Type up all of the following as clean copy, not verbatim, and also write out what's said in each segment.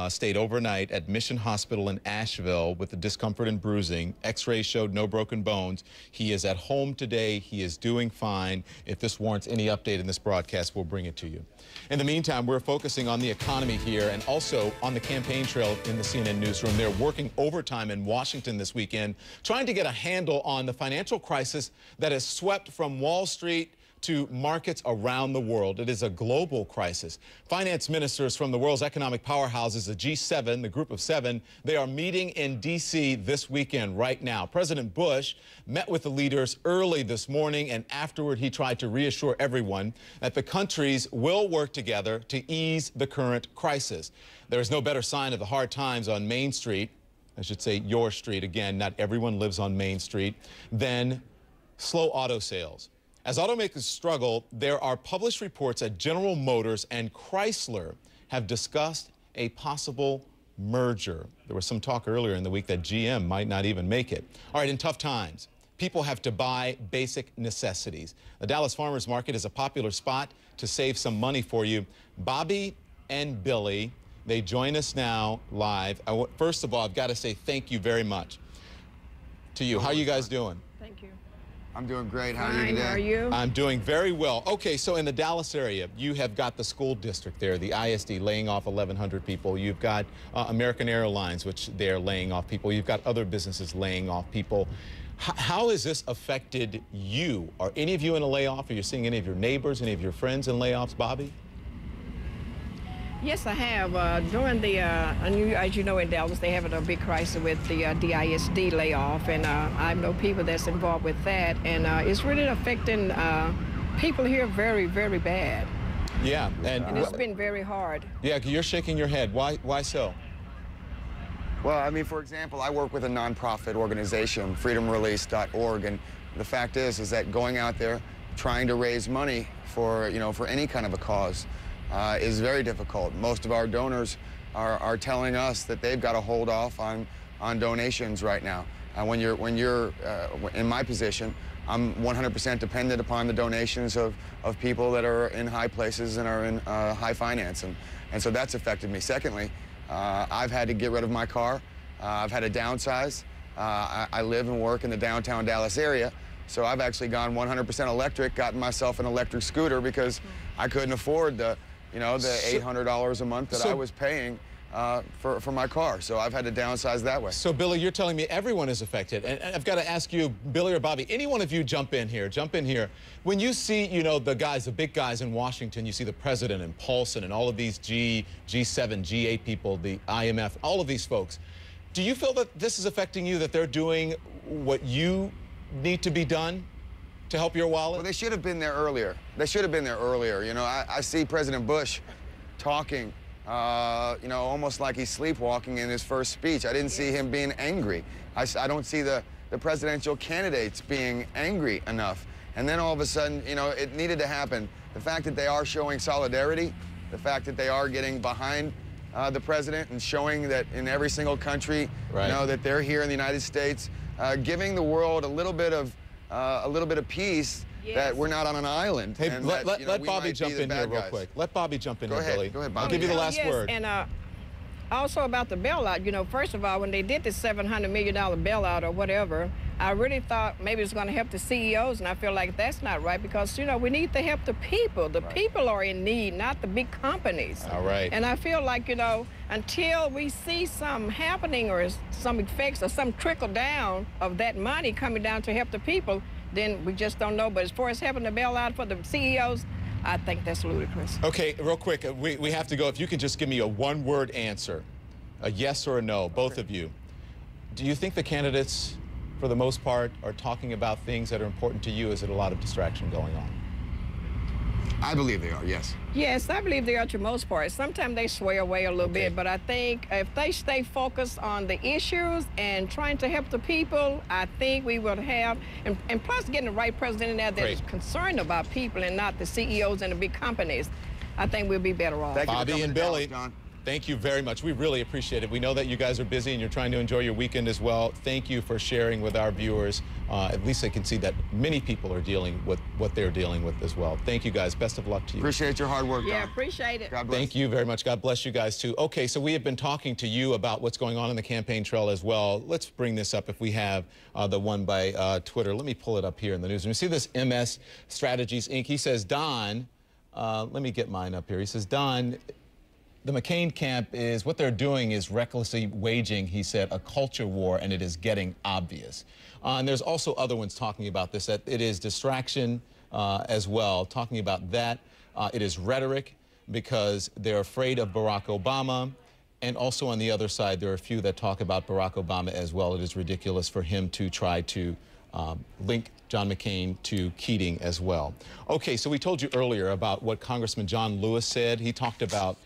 stayed overnight at Mission Hospital in Asheville with the discomfort and bruising. X-rays showed no broken bones. He is at home today. He is doing fine. If this warrants any update in this broadcast, we'll bring it to you. In the meantime, we're focusing on the economy here and also on the campaign trail in the CNN newsroom. They're working overtime in Washington this weekend, trying to get a handle on the financial crisis that has swept from Wall Street to markets around the world. It is a global crisis. Finance ministers from the world's economic powerhouses, the G7, the group of seven, they are meeting in D.C. this weekend right now. President Bush met with the leaders early this morning, and afterward he tried to reassure everyone that the countries will work together to ease the current crisis. There is no better sign of the hard times on Main Street, I should say your street, again, not everyone lives on Main Street, than slow auto sales. As automakers struggle, there are published reports that General Motors and Chrysler have discussed a possible merger. There was some talk earlier in the week that GM might not even make it. All right, in tough times, people have to buy basic necessities. The Dallas Farmers Market is a popular spot to save some money for you. Bobby and Billy, they join us now live. First of all, I've got to say thank you very much to you. How are you guys doing? Thank you. I'm doing great. How Fine, are you today? How are you? I'm doing very well. Okay, so in the Dallas area, you have got the school district there, the ISD, laying off 1,100 people. You've got American Airlines, which they're laying off people. You've got other businesses laying off people. How has this affected you? Are any of you in a layoff? Are you seeing any of your neighbors, any of your friends in layoffs, Bobby? Yes, I have. During the, as you know, in Dallas, they have a big crisis with the DISD layoff, and I know people that's involved with that, and it's really affecting people here very, very bad. Yeah, and it's been very hard. Yeah, you're shaking your head. Why so? Well, I mean, for example, I work with a nonprofit organization, freedomrelease.org, and the fact is that going out there trying to raise money for, for any kind of a cause is very difficult. Most of our donors are telling us that they've got to hold off on donations right now. When you're in my position, I'm 100% dependent upon the donations of people that are in high places and are in high finance, and so that's affected me. Secondly, I've had to get rid of my car. I've had to downsize. I live and work in the downtown Dallas area, so I've actually gone 100% electric, gotten myself an electric scooter because I couldn't afford the $800 a month that I was paying for my car. So I've had to downsize that way. So, Billy, you're telling me everyone is affected. And I've got to ask you, Billy or Bobby, any one of you jump in here. When you see, the big guys in Washington, you see the president and Paulson and all of these G7, G8 people, the IMF, all of these folks, do you feel that this is affecting you, that they're doing what you need to be done to help your wallet? Well, they should have been there earlier. They should have been there earlier. I see President Bush talking, almost like he's sleepwalking in his first speech. I didn't see him being angry. I don't see the presidential candidates being angry enough. And then all of a sudden, it needed to happen. The fact that they are showing solidarity, the fact that they are getting behind the president and showing that in every single country, that they're here in the United States, giving the world a little bit of peace, that we're not on an island. Hey, let Bobby jump in here real quick. Let Bobby jump in here, Billy. Go ahead, Bobby. I'll give you the last word. And also about the bailout, first of all, when they did the $700 million bailout or whatever, I really thought maybe it's going to help the CEOs, and I feel like that's not right because, we need to help the people. The people are in need, not the big companies. All right. And I feel like, until we see some happening or some effects or some trickle down of that money coming down to help the people, then we just don't know. But as far as helping the bailout for the CEOs, I think that's ludicrous. Okay, real quick, we have to go. If you can just give me a one-word answer, a yes or a no, both of you. Do you think the candidates, for the most part, are talking about things that are important to you? Is it a lot of distraction going on? I believe they are, yes. Yes, I believe they are to most part. Sometimes they sway away a little bit, but I think if they stay focused on the issues and trying to help the people, I think we will have, and plus getting the right president in there that is concerned about people and not the CEOs and the big companies, I think we'll be better off. Bobby and Billy. John. Thank you very much. We really appreciate it. We know that you guys are busy and you're trying to enjoy your weekend as well. Thank you for sharing with our viewers. At least they can see that many people are dealing with what they're dealing with as well. Thank you, guys. Best of luck to you. Appreciate your hard work, Yeah, Don. appreciate it. God bless. Thank you very much. God bless you guys, too. Okay, so we have been talking to you about what's going on in the campaign trail as well. Let's bring this up if we have the one by Twitter. Let me pull it up here in the newsroom. You see this MS Strategies, Inc. He says, Don, let me get mine up here. He says, Don, the McCain camp is, what they're doing is recklessly waging, he said, a culture war, and it is getting obvious. And there's also other ones talking about this, that it is distraction as well, talking about that. It is rhetoric because they're afraid of Barack Obama. And also on the other side, there are a few that talk about Barack Obama as well. It is ridiculous for him to try to link John McCain to Keating as well. Okay, so we told you earlier about what Congressman John Lewis said. He talked about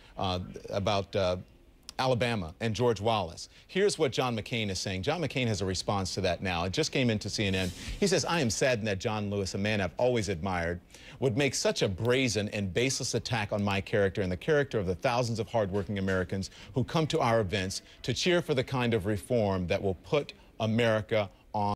Alabama and George Wallace. Here's what John McCain is saying. John McCain has a response to that now. It just came into CNN. He says, I am saddened that John Lewis, a man I've always admired, would make such a brazen and baseless attack on my character and the character of the thousands of hardworking Americans who come to our events to cheer for the kind of reform that will put America on